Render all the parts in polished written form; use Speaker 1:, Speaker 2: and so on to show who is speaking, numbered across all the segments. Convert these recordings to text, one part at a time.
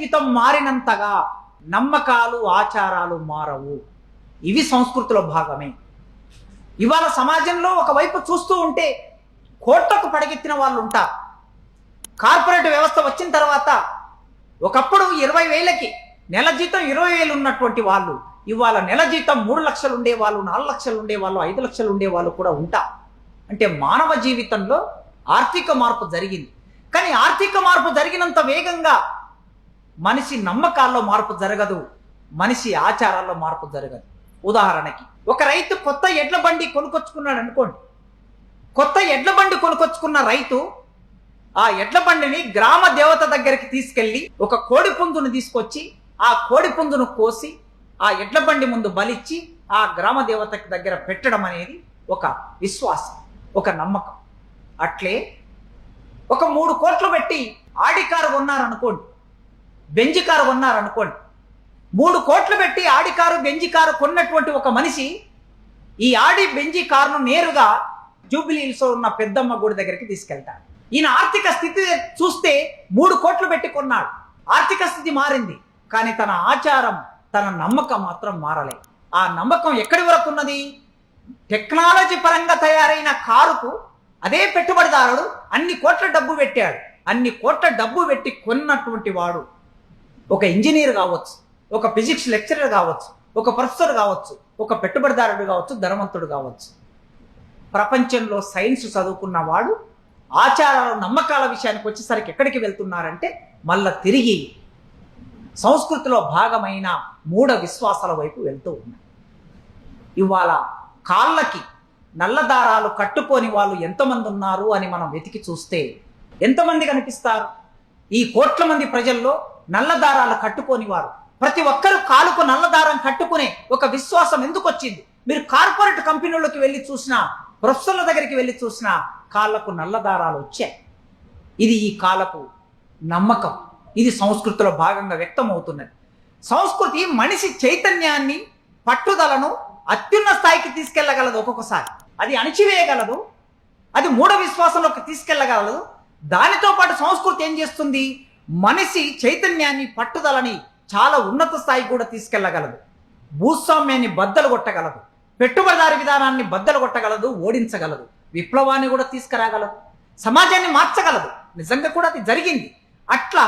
Speaker 1: జీవితం మారినంతగా నమ్మకాలు ఆచారాలు మారవు. ఇవి సంస్కృతిలో భాగమే. ఇవాళ సమాజంలో ఒకవైపు చూస్తూ ఉంటే కోట్లకు పడగెత్తిన వాళ్ళు ఉంటారు. కార్పొరేట్ వ్యవస్థ వచ్చిన తర్వాత ఒకప్పుడు 20,000కి నెల జీతం 20,000 ఉన్నటువంటి వాళ్ళు ఇవాళ నెల జీతం 3 లక్షలు ఉండేవాళ్ళు, 4 లక్షలు ఉండేవాళ్ళు, 5 లక్షలు ఉండేవాళ్ళు కూడా ఉంటారు. అంటే మానవ జీవితంలో ఆర్థిక మార్పు జరిగింది. కానీ ఆర్థిక మార్పు జరిగినంత వేగంగా మనిషి నమ్మకాల్లో మార్పు జరగదు, మనిషి ఆచారాల్లో మార్పు జరగదు. ఉదాహరణకి ఒక రైతు కొత్త ఎడ్ల బండి కొనుకొచ్చుకున్నాడు అనుకోండి. కొత్త ఎడ్ల బండి కొనుకొచ్చుకున్న రైతు ఆ ఎడ్ల బండిని గ్రామ దేవత దగ్గరికి తీసుకెళ్లి ఒక కోడి పుంజును తీసుకొచ్చి ఆ కోడి పుంజును కోసి ఆ ఎడ్ల బండి ముందు బలిచ్చి ఆ గ్రామ దేవతకి దగ్గర పెట్టడం అనేది ఒక విశ్వాసం, ఒక నమ్మకం. అట్లే ఒక 3 కోట్లు పెట్టి ఆడి కారు కొన్నారనుకోండి, బెంజి కారు కొన్నారనుకోండి. 3 కోట్లు పెట్టి ఆడి కారు బెంజి కారు కొన్నటువంటి ఒక మనిషి ఈ ఆడి బెంజి కారును నేరుగా జూబిలీ హిల్స్ ఉన్న పెద్దమ్మ గుడి దగ్గరికి తీసుకెళ్తాడు. ఈయన ఆర్థిక స్థితి చూస్తే 3 కోట్లు పెట్టి కొన్నాడు, ఆర్థిక స్థితి మారింది. కానీ తన ఆచారం, తన నమ్మకం మాత్రం మారలేదు. ఆ నమ్మకం ఎక్కడి వరకు ఉన్నది? టెక్నాలజీ పరంగా తయారైన కారుకు అదే పెట్టుబడిదారుడు అన్ని కోట్ల డబ్బు పెట్టాడు. అన్ని కోట్ల డబ్బు పెట్టి కొన్నటువంటి వాడు ఒక ఇంజనీర్ కావచ్చు, ఒక ఫిజిక్స్ లెక్చరర్ కావచ్చు, ఒక ప్రొఫెసర్ కావచ్చు, ఒక పెట్టుబడిదారుడు కావచ్చు, ధనవంతుడు కావచ్చు. ప్రపంచంలో సైన్స్ చదువుకున్న వాడు ఆచారాల నమ్మకాల విషయానికి వచ్చేసరికి ఎక్కడికి వెళ్తున్నారంటే మళ్ళా తిరిగి సంస్కృతిలో భాగమైన మూఢ విశ్వాసాల వైపు వెళ్తూ ఉన్నారు. ఇవాళ కాళ్ళకి నల్ల దారాలు కట్టుకొని వాళ్ళు ఎంతమంది ఉన్నారు అని మనం వెతికి చూస్తే ఎంతమంది కనిపిస్తారు? ఈ కోట్ల మంది ప్రజల్లో నల్ల దారాలు కట్టుకొని వారు ప్రతి ఒక్కరూ కాలుకు నల్ల దారం కట్టుకునే ఒక విశ్వాసం ఎందుకు వచ్చింది? మీరు కార్పొరేట్ కంపెనీలోకి వెళ్ళి చూసినా, ప్రొఫెసర్ల దగ్గరికి వెళ్ళి చూసినా కాళ్ళకు నల్ల దారాలు వచ్చాయి. ఇది ఈ కాలపు నమ్మకం. ఇది సంస్కృతిలో భాగంగా వ్యక్తమవుతున్నది. సంస్కృతి మనిషి చైతన్యాన్ని, పట్టుదలను అత్యున్న స్థాయికి తీసుకెళ్లగలదు. ఒక్కొక్కసారి అది అణిచివేయగలదు, అది మూఢ విశ్వాసంలోకి తీసుకెళ్లగలదు. దానితో పాటు సంస్కృతి ఏం చేస్తుంది? మనిషి చైతన్యాన్ని, పట్టుదలని చాలా ఉన్నత స్థాయికి కూడా తీసుకెళ్లగలదు. భూస్వామ్యాన్ని బద్దలు కొట్టగలదు, పెట్టుబడిదారి విధానాన్ని బద్దలు కొట్టగలదు, ఓడించగలదు, విప్లవాన్ని కూడా తీసుకురాగలదు, సమాజాన్ని మార్చగలదు. నిజంగా కూడా అది జరిగింది. అట్లా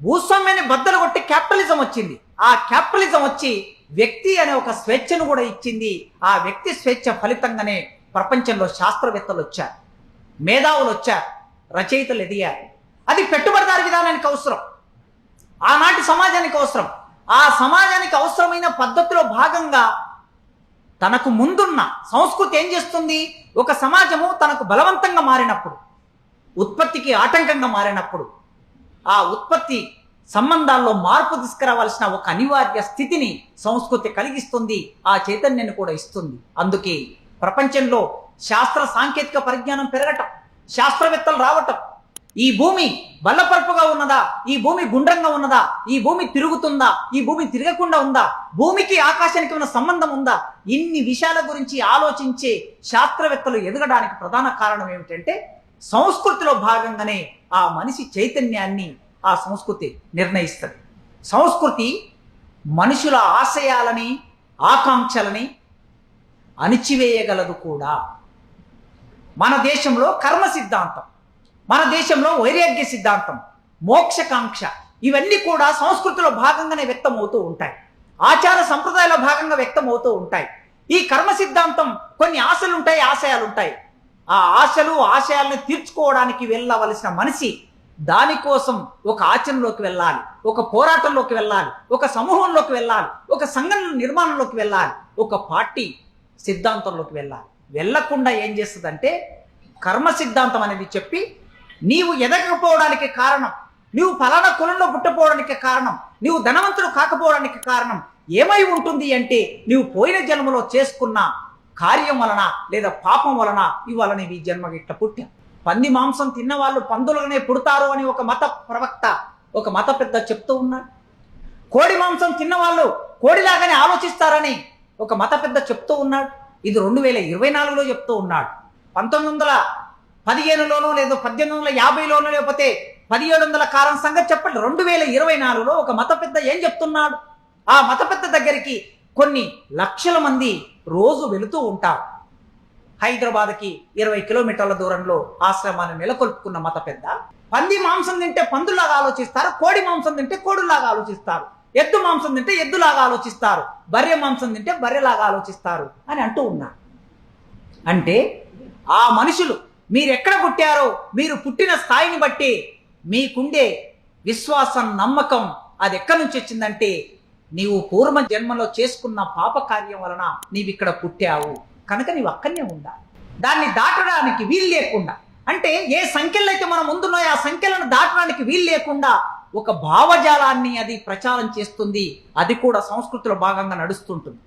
Speaker 1: భూస్వామ్యాన్ని బద్దలు కొట్టి క్యాపిటలిజం వచ్చింది. ఆ క్యాపిటలిజం వచ్చి వ్యక్తి అనే ఒక స్వేచ్ఛను కూడా ఇచ్చింది. ఆ వ్యక్తి స్వేచ్ఛ ఫలితంగానే ప్రపంచంలో శాస్త్రవేత్తలు వచ్చారు, మేధావులు వచ్చారు, రచయితలు ఎదిగారు. అది పెట్టుబడిదారి విధానానికి అవసరం, ఆనాటి సమాజానికి అవసరం. ఆ సమాజానికి అవసరమైన పద్ధతిలో భాగంగా తనకు ముందున్న సంస్కృతి ఏం చేస్తుంది? ఒక సమాజము తనకు బలవంతంగా మారినప్పుడు, ఉత్పత్తికి ఆటంకంగా మారినప్పుడు, ఆ ఉత్పత్తి సంబంధాల్లో మార్పు తీసుకురావాల్సిన ఒక అనివార్య స్థితిని సంస్కృతి కలిగిస్తుంది, ఆ చైతన్యాన్ని కూడా ఇస్తుంది. అందుకే ప్రపంచంలో శాస్త్ర సాంకేతిక పరిజ్ఞానం పెరగటం, శాస్త్రవేత్తలు రావటం, ఈ భూమి బల్లపరుపుగా ఉన్నదా, ఈ భూమి గుండ్రంగా ఉన్నదా, ఈ భూమి తిరుగుతుందా, ఈ భూమి తిరగకుండా ఉందా, భూమికి ఆకాశానికి ఉన్న సంబంధం ఉందా, ఇన్ని విషయాల గురించి ఆలోచించే శాస్త్రవేత్తలు ఎదగడానికి ప్రధాన కారణం ఏమిటంటే సంస్కృతిలో భాగంగానే ఆ మనిషి చైతన్యాన్ని ఆ సంస్కృతి నిర్ణయిస్తుంది. సంస్కృతి మనుషుల ఆశయాలని, ఆకాంక్షలని అణిచివేయగలదు కూడా. మన దేశంలో కర్మ సిద్ధాంతం, మన దేశంలో వైరాగ్య సిద్ధాంతం, మోక్షకాంక్ష, ఇవన్నీ కూడా సంస్కృతిలో భాగంగానే వ్యక్తమవుతూ ఉంటాయి, ఆచార సంప్రదాయాల భాగంగా వ్యక్తమవుతూ ఉంటాయి. ఈ కర్మ సిద్ధాంతం కొన్ని ఆశలు ఉంటాయి, ఆశయాలు ఉంటాయి. ఆ ఆశలు ఆశయాలను తీర్చుకోవడానికి వెళ్ళవలసిన మనిషి దానికోసం ఒక ఆచరణలోకి వెళ్ళాలి, ఒక పోరాటంలోకి వెళ్ళాలి, ఒక సమూహంలోకి వెళ్ళాలి, ఒక సంఘం నిర్మాణంలోకి వెళ్ళాలి, ఒక పార్టీ సిద్ధాంతంలోకి వెళ్ళాలి. వెళ్ళకుండా ఏం చేస్తుందంటే కర్మ సిద్ధాంతం అనేది చెప్పి నీవు ఎదగకపోవడానికి కారణం, నీవు ఫలానా కులంలో పుట్టపోవడానికి కారణం, నీవు ధనవంతుడు కాకపోవడానికి కారణం ఏమై ఉంటుంది అంటే నీవు పోయిన జన్మలో చేసుకున్న కార్యం వలన లేదా పాపం వలన ఇవాళ నీవు ఈ జన్మకి ఇట్లా పుట్టా. పంది మాంసం తిన్న వాళ్ళు పందులుగానే పుడతారు అని ఒక మత ప్రవక్త, ఒక మత పెద్ద చెప్తూ ఉన్నాడు. కోడి మాంసం తిన్న వాళ్ళు కోడిలాగానే ఆలోచిస్తారని ఒక మత పెద్ద చెప్తూ ఉన్నాడు. ఇది 2024లో చెప్తూ ఉన్నాడు. 1915లోనో లేదో 1850లోనో లేకపోతే 1700 కాలం సంగతి చెప్పండి. 2024లో ఒక మత పెద్ద ఏం చెప్తున్నాడు? ఆ మత పెద్ద దగ్గరికి కొన్ని లక్షల మంది రోజు వెళుతూ ఉంటారు. హైదరాబాద్కి 20 కిలోమీటర్ల దూరంలో ఆశ్రమాన్ని నెలకొల్పుకున్న మత పెద్ద పంది మాంసం తింటే పందులాగా ఆలోచిస్తారు, కోడి మాంసం తింటే కోడులాగా ఆలోచిస్తారు, ఎద్దు మాంసం తింటే ఎద్దులాగా ఆలోచిస్తారు, బర్రె మాంసం తింటే బర్రెలాగా ఆలోచిస్తారు అని అంటూ ఉన్నారు. అంటే ఆ మనుషులు మీరు ఎక్కడ పుట్టారో, మీరు పుట్టిన స్థాయిని బట్టి మీకుండే విశ్వాసం, నమ్మకం అది ఎక్కడి నుంచి వచ్చిందంటే నీవు పూర్వ జన్మలో చేసుకున్న పాప కార్యం వలన నీవు ఇక్కడ పుట్టావు కనుక నీవు అక్కడనే ఉండాలి. దాన్ని దాటడానికి వీలు లేకుండా, అంటే ఏ సంఖ్యలు అయితే మనం ముందున్నాయో ఆ సంఖ్యలను దాటడానికి వీలు లేకుండా ఒక భావజాలాన్ని అది ప్రచారం చేస్తుంది. అది కూడా సంస్కృతిలో భాగంగా నడుస్తుంటుంది.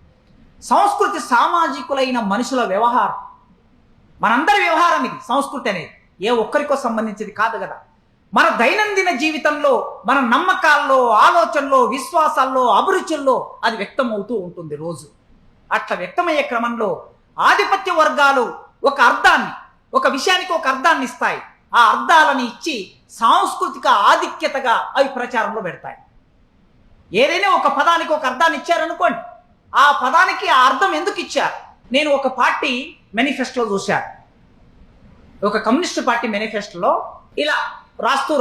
Speaker 1: సంస్కృతి సామాజికులైన మనుషుల వ్యవహారం, మనందరి వ్యవహారం ఇది. సంస్కృతి అనేది ఏ ఒక్కరికో సంబంధించింది కాదు కదా. మన దైనందిన జీవితంలో, మన నమ్మకాల్లో, ఆలోచనలో, విశ్వాసాల్లో, అభిరుచుల్లో అది వ్యక్తమవుతూ ఉంటుంది రోజు. అట్లా వ్యక్తమయ్యే క్రమంలో ఆధిపత్య వర్గాలు ఒక అర్థాన్ని, ఒక విషయానికి ఒక అర్థాన్ని ఇస్తాయి. ఆ అర్థాలను ఇచ్చి సాంస్కృతిక ఆధిక్యతగా అవి ప్రచారంలో పెడతాయి. ఏదైనా ఒక పదానికి ఒక అర్థాన్ని ఇచ్చారనుకోండి, ఆ పదానికి ఆ అర్థం ఎందుకు ఇచ్చారు? నేను ఒక పార్టీ మేనిఫెస్టోలో చూశాను. ఒక కమ్యూనిస్టు పార్టీ మేనిఫెస్టోలో ఇలా రాస్తూ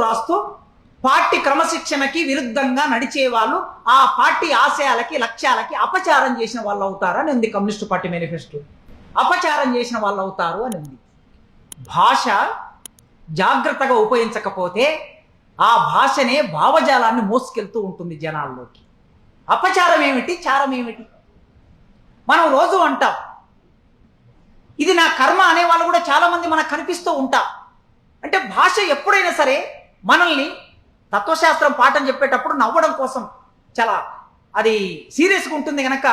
Speaker 1: పార్టీ క్రమశిక్షణకి విరుద్ధంగా నడిచే వాళ్ళు ఆ పార్టీ ఆశయాలకి, లక్ష్యాలకి అపచారం చేసిన వాళ్ళు అవుతారు అని ఉంది. కమ్యూనిస్టు పార్టీ మేనిఫెస్టో అపచారం చేసిన వాళ్ళు అవుతారు అని ఉంది. భాష జాగ్రత్తగా ఉపయోగించకపోతే ఆ భాషనే భావజాలాన్ని మోసుకెళ్తూ ఉంటుంది జనాల్లోకి. అపచారం ఏమిటి, చారం ఏమిటి? మనం రోజు అంటాం ఇది నా కర్మ అనే వాళ్ళు కూడా చాలా మంది మనకు కనిపిస్తూ ఉంటాం. అంటే భాష ఎప్పుడైనా సరే మనల్ని తత్వశాస్త్రం పాఠం చెప్పేటప్పుడు నవ్వడం కోసం చాలా అది సీరియస్గా ఉంటుంది కనుక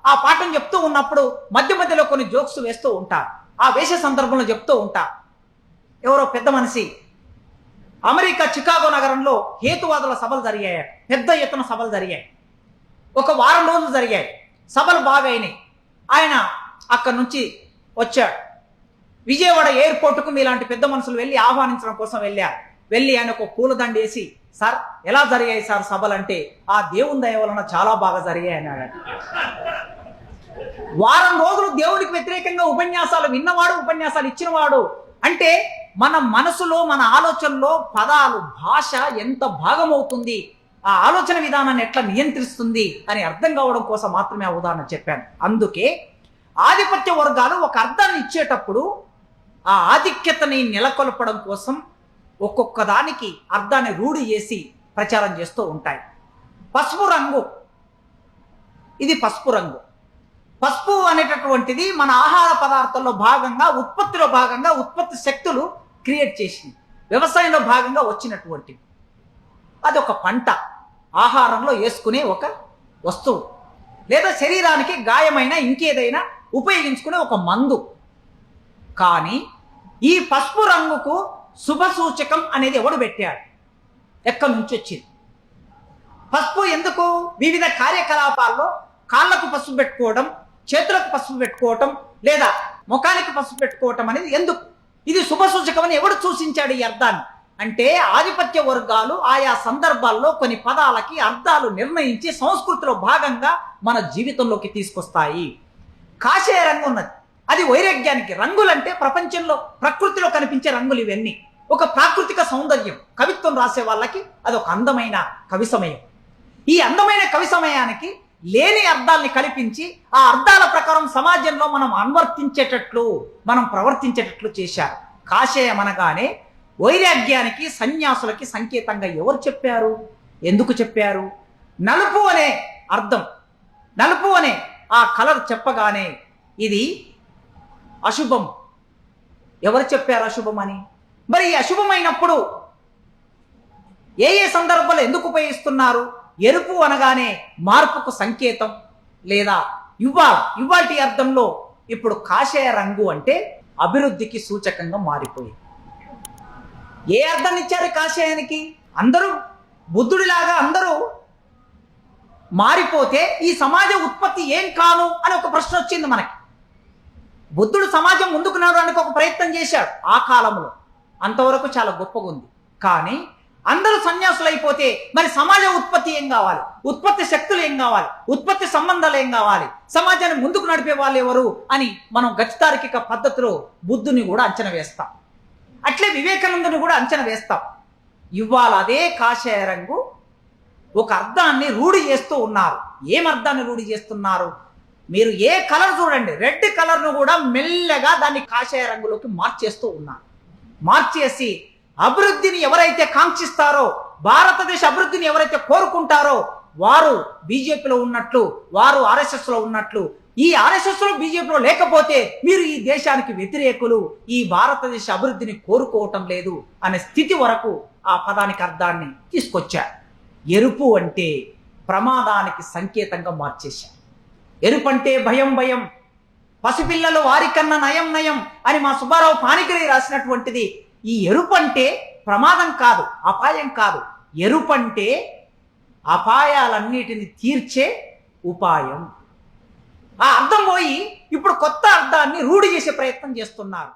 Speaker 1: ఆ పాఠం చెప్తూ ఉన్నప్పుడు మధ్య మధ్యలో కొన్ని జోక్స్ వేస్తూ ఉంటారు. ఆ వేసే సందర్భంలో చెప్తూ ఉంటారు. ఎవరో పెద్ద మనిషి అమెరికా చికాగో నగరంలో హేతువాదుల సభలు జరిగాయి. పెద్ద ఎత్తున సభలు జరిగాయి. ఒక వారం రోజులు జరిగాయి. సభలు బాగా అయినాయి. ఆయన అక్కడి నుంచి వచ్చాడు. విజయవాడ ఎయిర్పోర్టుకు మీలాంటి పెద్ద మనుషులు వెళ్ళి ఆహ్వానించడం కోసం వెళ్ళారు. వెళ్ళి ఆయన ఒక పూలదండ వేసి, సార్ ఎలా జరిగాయి సార్ సభలు అంటే, ఆ దేవుని దయ వలన చాలా బాగా జరిగాయి అన్నాడు. వారం రోజులు దేవునికి వ్యతిరేకంగా ఉపన్యాసాలు విన్నవాడు, ఉపన్యాసాలు ఇచ్చినవాడు. అంటే మన మనసులో, మన ఆలోచనలో పదాలు, భాష ఎంత భాగమవుతుంది, ఆ ఆలోచన విధానాన్ని ఎట్లా నియంత్రిస్తుంది అని అర్థం కావడం కోసం మాత్రమే ఆ ఉదాహరణ చెప్పాను. అందుకే ఆధిపత్య వర్గాలు ఒక అర్థాన్ని ఇచ్చేటప్పుడు ఆ ఆధిక్యతని నెలకొల్పడం కోసం ఒక్కొక్క దానికి అర్థాన్ని రూఢి చేసి ప్రచారం చేస్తూ ఉంటాయి. పసుపు రంగు, ఇది పసుపు రంగు. పసుపు అనేటటువంటిది మన ఆహార పదార్థాల్లో భాగంగా, ఉత్పత్తిలో భాగంగా, ఉత్పత్తి శక్తులు క్రియేట్ చేసింది. వ్యవసాయంలో భాగంగా వచ్చినటువంటిది. అది ఒక పంట, ఆహారంలో వేసుకునే ఒక వస్తువు, లేదా శరీరానికి గాయమైన ఇంకేదైనా ఉపయోగించుకునే ఒక మందు. కానీ ఈ పసుపు రంగుకు శుభ సూచకం అనేది ఎవడు పెట్టాడు? ఎక్కడి నుంచి వచ్చింది? పసుపు ఎందుకు? వివిధ కార్యకలాపాల్లో కాళ్ళకు పసుపు పెట్టుకోవడం, చేతులకు పసుపు పెట్టుకోవటం, లేదా ముఖానికి పసుపు పెట్టుకోవటం అనేది ఎందుకు? ఇది శుభ సూచకం అని ఎవడు సూచించాడు ఈ అర్థాన్ని? అంటే ఆధిపత్య వర్గాలు ఆయా సందర్భాల్లో కొన్ని పదాలకి అర్థాలు నిర్ణయించి సంస్కృతిలో భాగంగా మన జీవితంలోకి తీసుకొస్తాయి. కాషాయ రంగు ఉన్నది, అది వైరాగ్యానికి. రంగులంటే ప్రపంచంలో, ప్రకృతిలో కనిపించే రంగులు ఇవన్నీ. ఒక ప్రాకృతిక సౌందర్యం. కవిత్వం రాసే వాళ్ళకి అది ఒక అందమైన కవి సమయం. ఈ అందమైన కవి సమయానికి లేని అర్థాలని కల్పించి ఆ అర్థాల ప్రకారం సమాజంలో మనం అనువర్తించేటట్లు, మనం ప్రవర్తించేటట్లు చేశారు. కాషాయం అనగానే వైరాగ్యానికి, సన్యాసులకి సంకేతంగా ఎవరు చెప్పారు? ఎందుకు చెప్పారు? నలుపు అనే అర్థం, నలుపు అనే ఆ కలర్ చెప్పగానే ఇది అశుభం. ఎవరు చెప్పారు అశుభం అని? మరి ఈ అశుభమైనప్పుడు ఏ ఏ సందర్భాలు ఎందుకు ఉపయోగిస్తున్నారు? ఎరుపు అనగానే మార్పుకు సంకేతం, లేదా ఇవాల్టి అర్థంలో ఇప్పుడు కాషాయ రంగు అంటే అభివృద్ధికి సూచకంగా మారిపోయింది. ఏ అర్థం ఇచ్చారు కాషాయానికి? అందరూ బుద్ధుడిలాగా అందరూ మారిపోతే ఈ సమాజ ఉత్పత్తి ఏం కాను అని ఒక ప్రశ్న వచ్చింది మనకి. బుద్ధుడు సమాజం ముందుకు నడవడానికి ఒక ప్రయత్నం చేశాడు ఆ కాలంలో, అంతవరకు చాలా గొప్పగా ఉంది. కానీ అందరూ సన్యాసులు అయిపోతే మరి సమాజ ఉత్పత్తి ఏం కావాలి, ఉత్పత్తి శక్తులు ఏం కావాలి, ఉత్పత్తి సంబంధాలు ఏం కావాలి, సమాజాన్ని ముందుకు నడిపే వాళ్ళు ఎవరు అని మనం గతితార్కిక పద్ధతిలో బుద్ధుని కూడా అంచనా వేస్తాం. అట్లే వివేకానందుని కూడా అంచనా వేస్తాం. ఇవాళ అదే కాషాయ రంగు ఒక అర్థాన్ని రూఢి చేస్తూ ఉన్నారు. ఏం అర్థాన్ని రూఢి చేస్తున్నారు? మీరు ఏ కలర్ చూడండి, రెడ్ కలర్ను కూడా మెల్లగా దాన్ని కాషాయ రంగులోకి మార్చేస్తూ ఉన్నారు. మార్చేసి అభివృద్ధిని ఎవరైతే కాంక్షిస్తారో, భారతదేశ అభివృద్ధిని ఎవరైతే కోరుకుంటారో వారు బీజేపీలో ఉన్నట్లు, వారు ఆర్ఎస్ఎస్లో ఉన్నట్లు, ఈ ఆర్ఎస్ఎస్లో బీజేపీలో లేకపోతే మీరు ఈ దేశానికి వ్యతిరేకులు, ఈ భారతదేశ అభివృద్ధిని కోరుకోవటం లేదు అనే స్థితి వరకు ఆ పదానికి అర్థాన్ని తీసుకొచ్చారు. ఎరుపు అంటే ప్రమాదానికి సంకేతంగా మార్చేశారు. ఎరుపు అంటే భయం భయం, పసిపిల్లలు వారికన్నా నయం నయం అని మా సుబ్బారావు పానిగ్రాహి రాసినటువంటిది. ఈ ఎరుపు అంటే ప్రమాదం కాదు, అపాయం కాదు. ఎరుపు అంటే అపాయాలన్నిటిని తీర్చే ఉపాయం. ఆ అర్థం పోయి ఇప్పుడు కొత్త అర్థాన్ని రూఢి చేసే ప్రయత్నం చేస్తున్నారు.